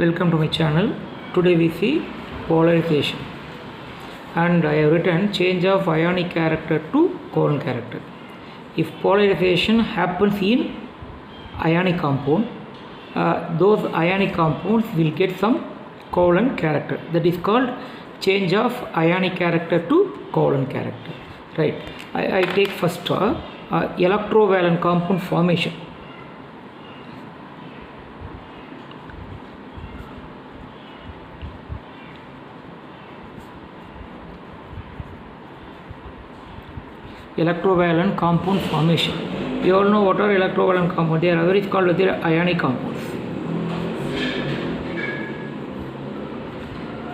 Welcome to my channel. Today we see polarization, and I have written change of ionic character to covalent character. If polarization happens in ionic compound, those ionic compounds will get some covalent character. That is called change of ionic character to covalent character. Right. I take first electrovalent compound formation. Electrovalent compound formation. You all know what are electrovalent compounds. They are otherwise called their ionic compounds.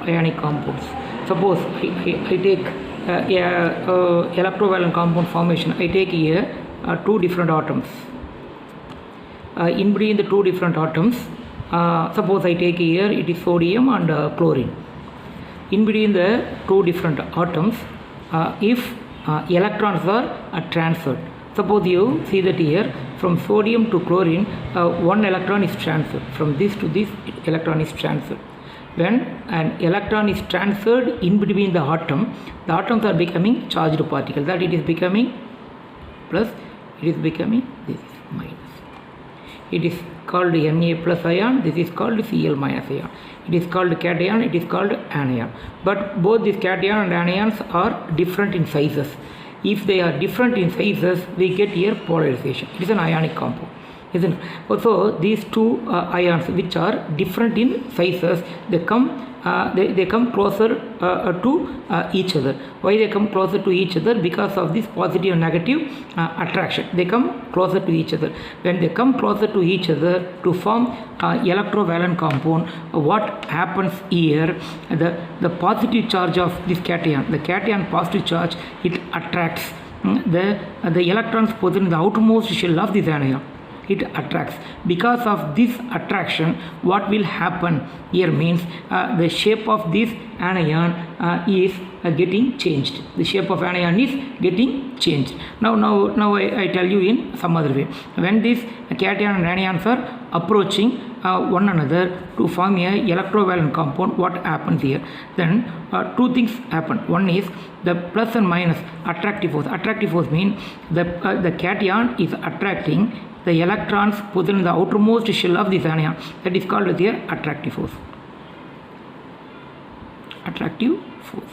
Ionic compounds. Suppose I take electrovalent compound formation. I take here two different atoms. In between the two different atoms, suppose I take here it is sodium and chlorine. In between the two different atoms, if electrons are transferred. Suppose you see that here from sodium to chlorine, one electron is transferred. From this to this, electron is transferred. When an electron is transferred in between the atoms are becoming charged particles. That it is becoming plus, it is becoming this is minus. It is called Na plus ion, this is called Cl minus ion. It is called cation, it is called anion. But both these cation and anions are different in sizes. If they are different in sizes, we get here polarization. It is an ionic compound, isn't it? Also, these two ions which are different in sizes, they come closer to each other. Why they come closer to each other? Because of this positive and negative attraction. They come closer to each other. When they come closer to each other to form electrovalent compound, what happens here? The positive charge of this cation, the cation positive charge, it attracts the electrons present in the outermost shell of this anion. It attracts. Because of this attraction, what will happen here means the shape of this anion is getting changed. The shape of anion is getting changed. Now I tell you in some other way. When these cation and anions are approaching one another to form a electrovalent compound, what happens here? Then two things happen. One is the plus and minus attractive force. Attractive force means the cation is attracting the electrons present in the outermost shell of this anion. That is called their attractive force. Attractive force.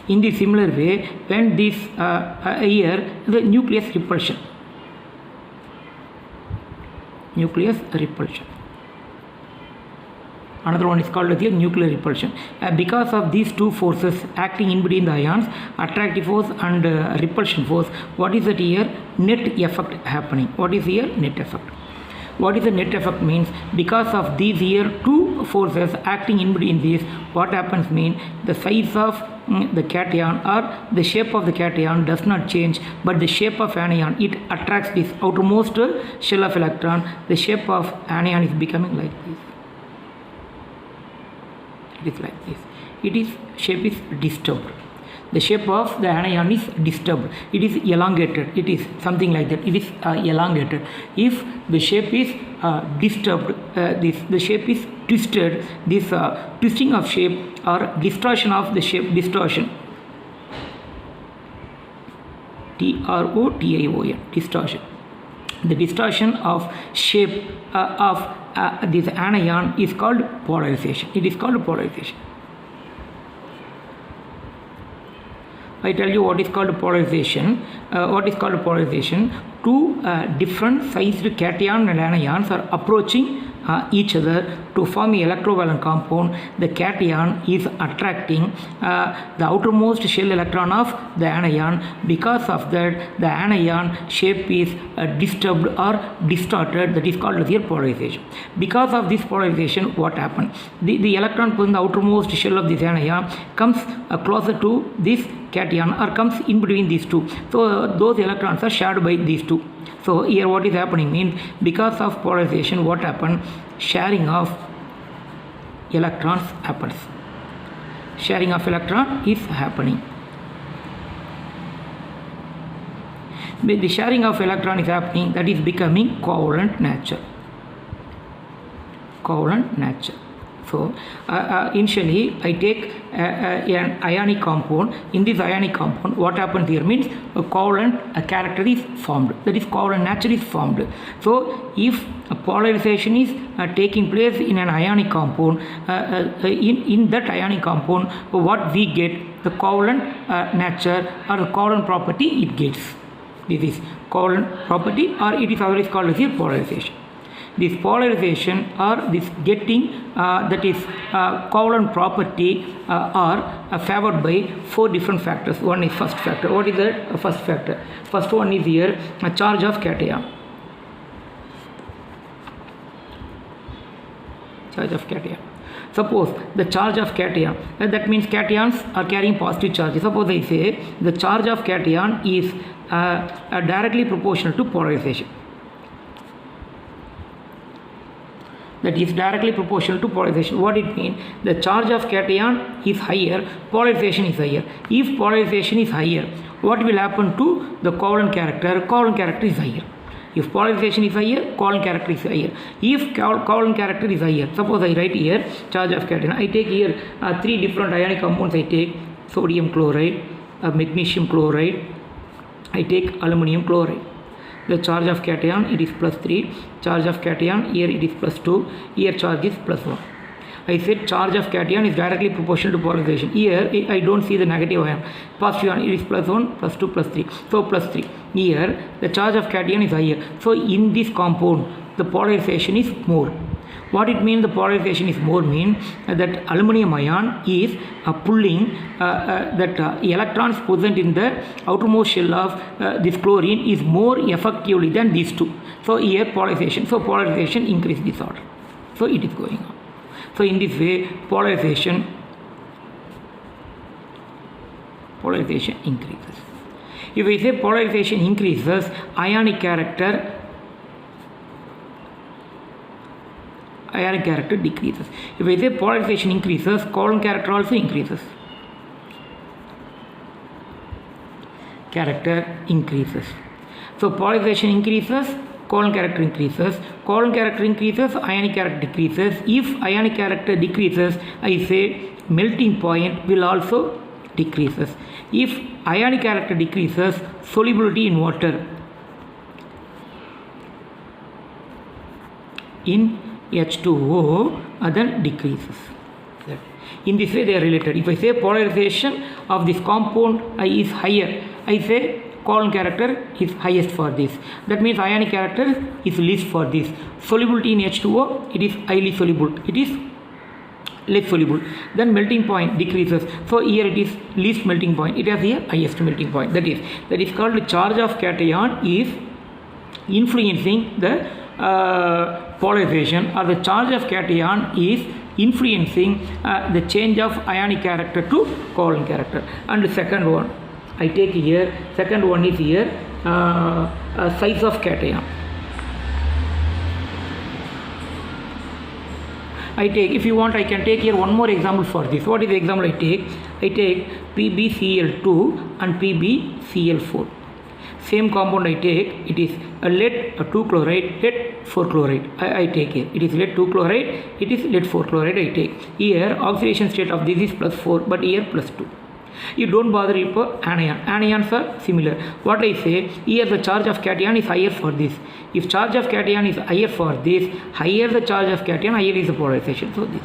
In the similar way, when this here the nucleus repulsion. Nucleus repulsion. Another one is called the nuclear repulsion. Because of these two forces acting in between the ions, attractive force and repulsion force, what is that here? Net effect happening. What is here? Net effect. What is the net effect means? Because of these here two forces acting in between these, what happens mean the size of the cation or the shape of the cation does not change, but the shape of anion, it attracts this outermost shell of electron. The shape of anion is becoming like this. It is like this. It is shape is disturbed. The shape of the anion is disturbed. It is elongated. It is something like that. It is elongated. If the shape is disturbed, the shape is twisted. This twisting of shape or distortion of the shape, distortion. T-R-O-T-I-O-N, distortion. The distortion of shape of this anion is called polarization. It is called polarization. I tell you what is called polarization. What is called polarization? Two different sized cation and anions are approaching each other to form an electrovalent compound. The cation is attracting the outermost shell electron of the anion. Because of that, the anion shape is disturbed or distorted. That is called their polarization. Because of this polarization, what happens? The electron in the outermost shell of this anion comes closer to this cation or comes in between these two. So those electrons are shared by these two. So here what is happening means because of polarization, what happened? Sharing of electrons happens. Sharing of electron is happening. The sharing of electron is happening, that is becoming covalent nature. Covalent nature. So initially I take an ionic compound. In this ionic compound, what happens here means a covalent character is formed. That is, covalent nature is formed. So if a polarization is taking place in an ionic compound, in that ionic compound, what we get, the covalent nature or the covalent property it gets. This is covalent property, or it is otherwise called as a polarization. This polarization or this getting, that is covalent property, are favored by 4 different factors. One is first factor. What is the first factor? First one is here a charge of cation. Charge of cation. Suppose the charge of cation, that means cations are carrying positive charge. Suppose I say the charge of cation is directly proportional to polarization. That is directly proportional to polarization. What it means? The charge of cation is higher, polarization is higher. If polarization is higher, what will happen to the covalent character? Covalent character is higher. If polarization is higher, covalent character is higher. If covalent character is higher, suppose I write here charge of cation. I take here 3 different ionic compounds. I take sodium chloride, magnesium chloride, I take aluminum chloride. The charge of cation, it is plus 3. Charge of cation, here it is plus 2. Here charge is plus 1. I said charge of cation is directly proportional to polarization. Here I don't see the negative ion. Positive ion, it is plus 1, plus 2, plus 3. So plus 3. Here the charge of cation is higher. So in this compound, the polarization is more. What it means the polarization is more means that aluminum ion is pulling that electrons present in the outermost shell of this chlorine is more effectively than these two. So here polarization. So polarization increases this order. So it is going on. So in this way polarization increases. If we say polarization increases, ionic character decreases. If I say polarization increases, covalent character also increases. Character increases. So polarization increases, covalent character increases. Covalent character increases, ionic character decreases. If ionic character decreases, I say melting point will also decreases. If ionic character decreases, solubility in water in H2O then decreases. In this way they are related. If I say polarization of this compound is higher, I say covalent character is highest for this. That means ionic character is least for this. Solubility in H2O, it is highly soluble. It is less soluble. Then melting point decreases. So here it is least melting point. It has here highest melting point. That is called the charge of cation is influencing the polarization, or the charge of cation is influencing the change of ionic character to covalent character. And the second one I take here, second one is here size of cation. I take, if you want I can take here one more example for this. What is the example I take? I take PbCl2 and PbCl4. Same compound I take, it is a lead 2 chloride, lead 4 chloride. I take here. It is lead 2 chloride, it is lead 4 chloride I take. Here oxidation state of this is plus 4, but here plus 2. You don't bother it for anion. Anions are similar. What I say, here the charge of cation is higher for this. If charge of cation is higher for this, higher the charge of cation, higher is the polarization. So this.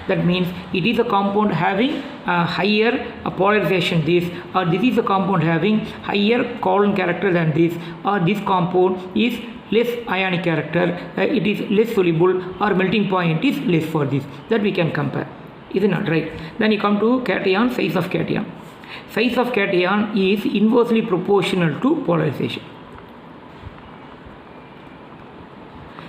That means it is a compound having a higher polarization this, or this is a compound having higher covalent character than this, or this compound is less ionic character, it is less soluble, or melting point is less for this. That we can compare. Is it not right? Then you come to cation, size of cation. Size of cation is inversely proportional to polarization.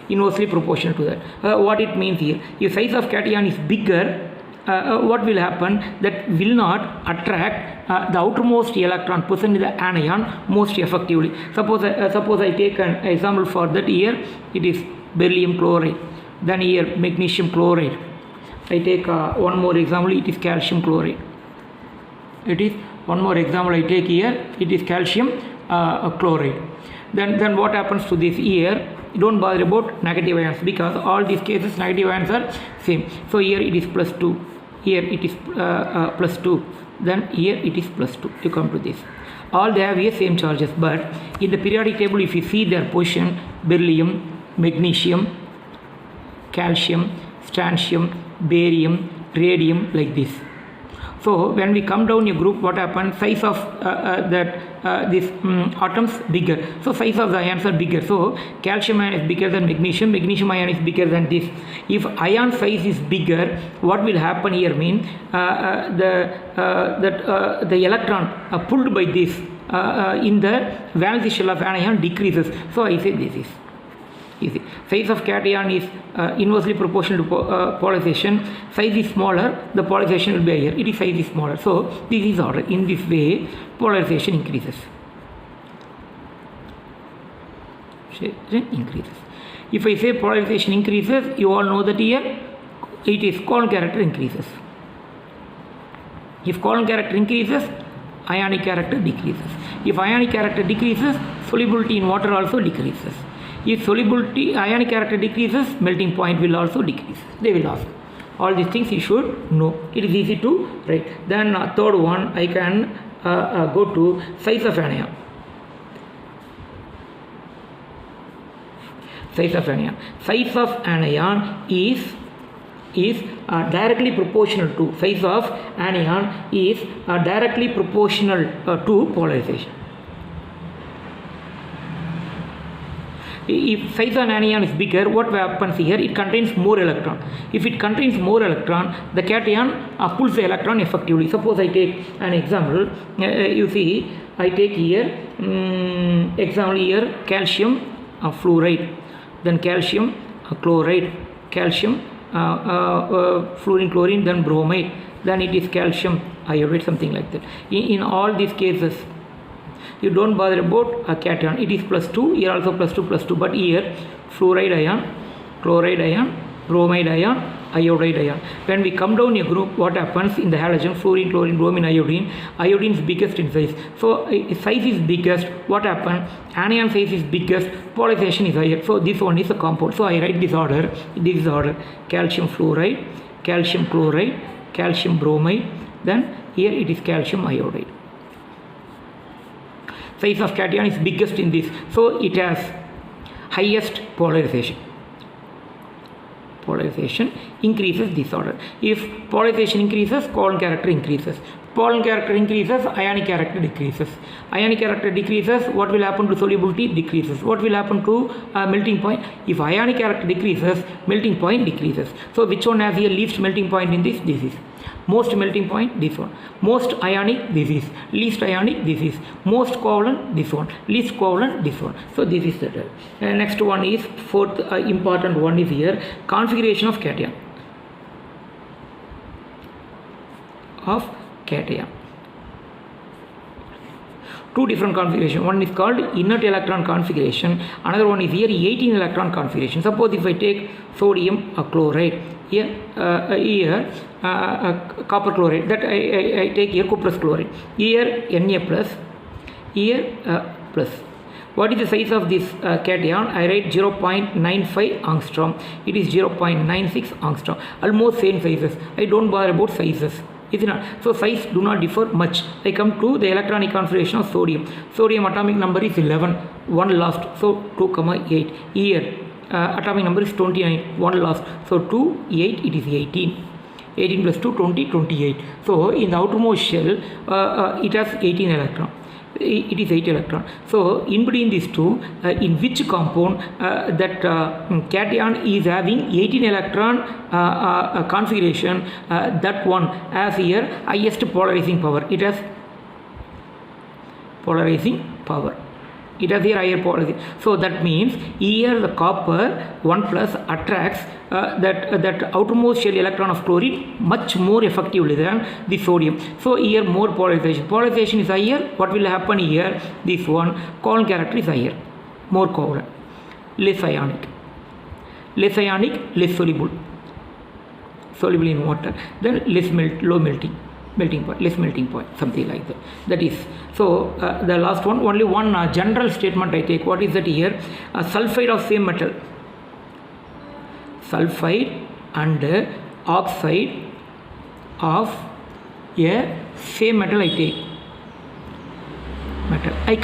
Inversely proportional to that. What it means here, if size of cation is bigger, what will happen? That will not attract the outermost electron present in the anion most effectively. Suppose I take an example for that. Here it is beryllium chloride, then here magnesium chloride. I take one more example, it is calcium chloride. It is one more example I take here, it is calcium chloride. Then what happens to this? Here you don't bother about negative ions because all these cases negative ions are same. So here it is plus 2, here it is plus 2, then here it is plus 2. You come to this. All they have here same charges, but in the periodic table if you see their position, beryllium, magnesium, calcium, strontium, barium, radium, like this. So when we come down a group, what happens? Size of these atoms bigger. So size of the ions are bigger. So calcium ion is bigger than magnesium. Magnesium ion is bigger than this. If ion size is bigger, what will happen here? Mean the electron pulled by this in the valence shell of anion decreases. So I say this is easy. Size of cation is inversely proportional to polarization. Size is smaller, the polarization will be higher. It is size is smaller. So this is order. In this way, polarization increases. Increases. If I say polarization increases, you all know that here it is Coulomb character increases. If Coulomb character increases, ionic character decreases. If ionic character decreases, solubility in water also decreases. If solubility, ionic character decreases, melting point will also decrease. They will ask. All these things you should know. It is easy to write. Then third one, I can go to size of anion. Size of anion. Size of anion is directly proportional to size of anion is directly proportional to polarization. If size of anion is bigger, what happens here? It contains more electron. If it contains more electron, the cation pulls the electron effectively. Suppose I take an example. You see, I take here example here calcium fluoride, then calcium chloride, calcium fluorine chlorine, then bromide, then it is calcium iodide, something like that. In all these cases, you don't bother about a cation. It is plus 2, here also plus 2, but here fluoride ion, chloride ion, bromide ion, iodide ion. When we come down a group, what happens in the halogen? Fluorine, chlorine, bromine, iodine. Iodine is biggest in size. So size is biggest. What happens? Anion size is biggest. Polarization is higher. So this one is a compound. So I write this order. This is order: calcium fluoride, calcium chloride, calcium bromide. Then here it is calcium iodide. Size of cation is biggest in this, so it has highest polarization. Polarization increases this order. If polarization increases, Coulomb character increases. Coulomb character increases, ionic character decreases. Ionic character decreases, what will happen to solubility? Decreases. What will happen to melting point? If ionic character decreases, melting point decreases. So which one has here least melting point in this? This is. Most melting point, this one. Most ionic, this is. Least ionic, this is. Most covalent, this one. Least covalent, this one. So this is the next one is fourth important one is here, configuration of cation. Two different configuration. One is called inert electron configuration. Another one is here 18 electron configuration. Suppose if I take sodium chloride, here copper chloride, that I take here cuprous chloride, here Na plus, here plus. What is the size of this cation? I write 0.95 angstrom. It is 0.96 angstrom. Almost same sizes. I don't bother about sizes. Is it not? So size do not differ much. I come to the electronic configuration of sodium. Sodium atomic number is 11, 1 lost. So 2, 8. Here atomic number is 29, 1 lost. So 2, 8, it is 18. 18 plus 2, 20, 28. So in the outermost shell, it has 18 electron. It is 8 electron. So in between these two, in which compound that cation is having 18 electron configuration, that one has here highest polarizing power. It has polarizing power. It has here higher polarizing. So that means here the copper 1 plus attracts that outermost shell electron of chlorine much more effectively than the sodium. So here more polarization. Polarization is higher. What will happen here? This one, Coulomb character is higher, more covalent, less ionic, less soluble in water, then less low melting. melting point, less melting point, something like that. That is, so the last one, only one general statement I take. What is that here? Sulfide of same metal, sulfide and oxide of a same metal I take. Metal, I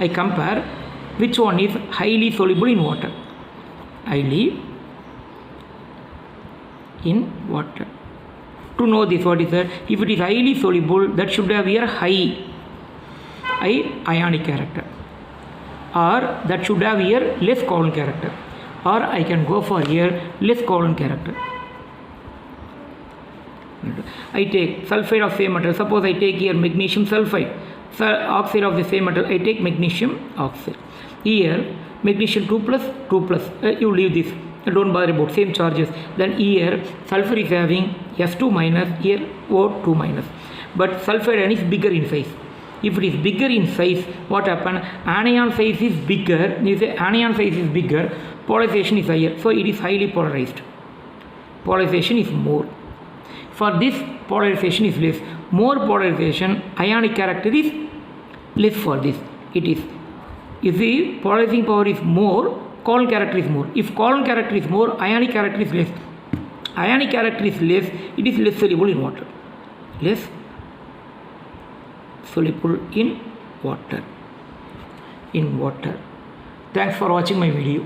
compare which one is highly soluble in water. Highly in water. To know this, what is that? If it is highly soluble, that should have here high ionic character, or that should have here less covalent character, or I can go for here less covalent character. I take sulfide of same metal. Suppose I take here magnesium sulfide, oxide of the same metal, I take magnesium oxide. Here magnesium 2 plus, you leave this, don't bother about same charges. Then here sulfur is having S2 minus, here O2 minus, but sulfide ion is bigger in size. If it is bigger in size, what happen? Anion size is bigger. You say anion size is bigger, polarization is higher, so it is highly polarized. Polarization is more. For this, polarization is less. More polarization, ionic character is less. For this, it is. If the polarizing power is more, covalent character is more. If covalent character is more, ionic character is less. Ionic character is less, it is less soluble in water. Less soluble in water. Thanks for watching my video.